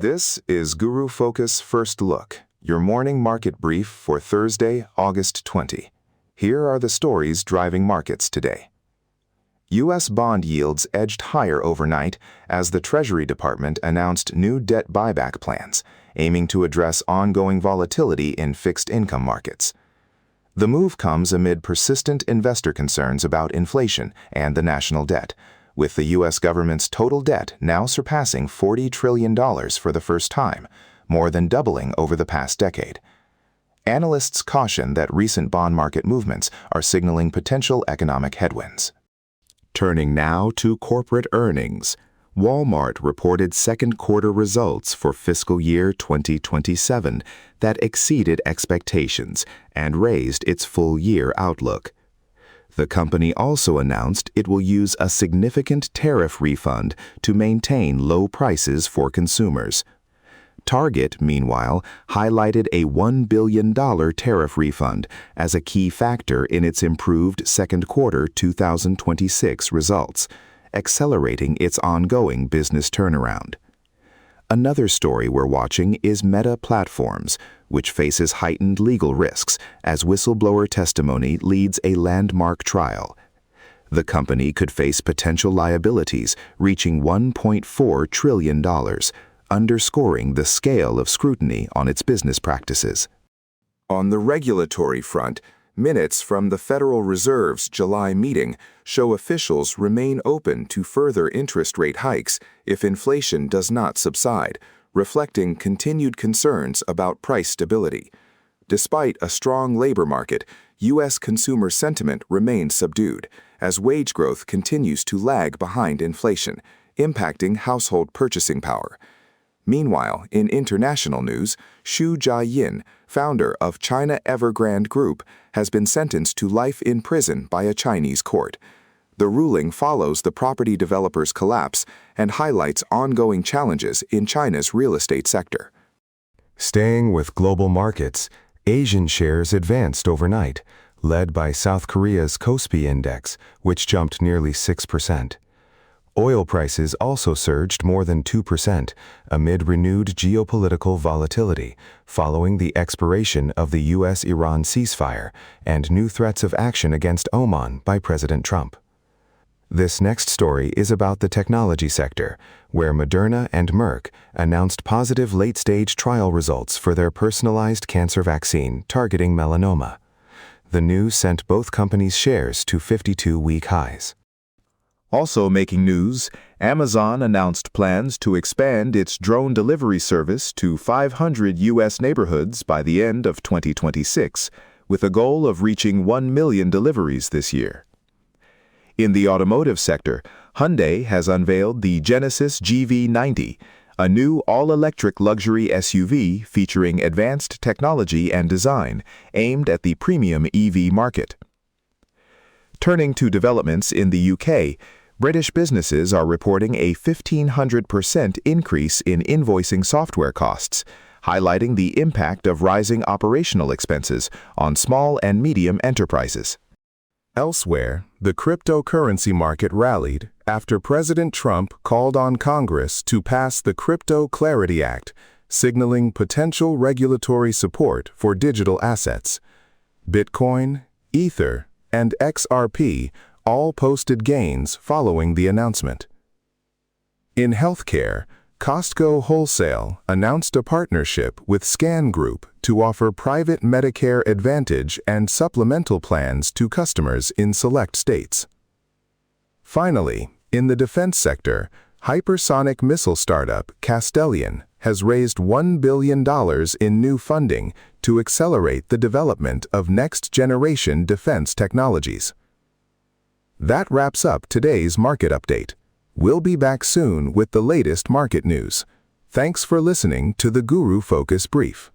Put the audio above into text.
This is Guru Focus First Look, your morning market brief for Thursday, August 20. Here are the stories driving markets today. U.S. bond yields edged higher overnight as the Treasury Department announced new debt buyback plans, aiming to address ongoing volatility in fixed income markets. The move comes amid persistent investor concerns about inflation and the national debt, with the U.S. government's total debt now surpassing $40 trillion for the first time, more than doubling over the past decade. Analysts caution that recent bond market movements are signaling potential economic headwinds. Turning now to corporate earnings, Walmart reported second-quarter results for fiscal year 2027 that exceeded expectations and raised its full-year outlook. The company also announced it will use a significant tariff refund to maintain low prices for consumers. Target, meanwhile, highlighted a $1 billion tariff refund as a key factor in its improved second quarter 2026 results, accelerating its ongoing business turnaround. Another story we're watching is Meta Platforms, which faces heightened legal risks as whistleblower testimony leads a landmark trial. The company could face potential liabilities reaching $1.4 trillion, underscoring the scale of scrutiny on its business practices. On the regulatory front, minutes from the Federal Reserve's July meeting show officials remain open to further interest rate hikes if inflation does not subside, reflecting continued concerns about price stability. Despite a strong labor market, U.S. consumer sentiment remains subdued as wage growth continues to lag behind inflation, impacting household purchasing power. Meanwhile, in international news, Xu Jiayin, founder of China Evergrande Group, has been sentenced to life in prison by a Chinese court. The ruling follows the property developer's collapse and highlights ongoing challenges in China's real estate sector. Staying with global markets, Asian shares advanced overnight, led by South Korea's Kospi Index, which jumped nearly 6%. Oil prices also surged more than 2% amid renewed geopolitical volatility following the expiration of the U.S.-Iran ceasefire and new threats of action against Oman by President Trump. This next story is about the technology sector, where Moderna and Merck announced positive late-stage trial results for their personalized cancer vaccine targeting melanoma. The news sent both companies' shares to 52-week highs. Also making news, Amazon announced plans to expand its drone delivery service to 500 U.S. neighborhoods by the end of 2026, with a goal of reaching 1 million deliveries this year. In the automotive sector, Hyundai has unveiled the Genesis GV90, a new all-electric luxury SUV featuring advanced technology and design aimed at the premium EV market. Turning to developments in the UK, British businesses are reporting a 1,500% increase in invoicing software costs, highlighting the impact of rising operational expenses on small and medium enterprises. Elsewhere, the cryptocurrency market rallied after President Trump called on Congress to pass the Crypto Clarity Act, signaling potential regulatory support for digital assets. Bitcoin, Ether, and XRP all posted gains following the announcement. In healthcare, Costco Wholesale announced a partnership with Scan Group to offer private Medicare Advantage and supplemental plans to customers in select states. Finally, in the defense sector, hypersonic missile startup Castelion has raised $1 billion in new funding to accelerate the development of next-generation defense technologies. That wraps up today's market update. We'll be back soon with the latest market news. Thanks for listening to the Guru Focus Brief.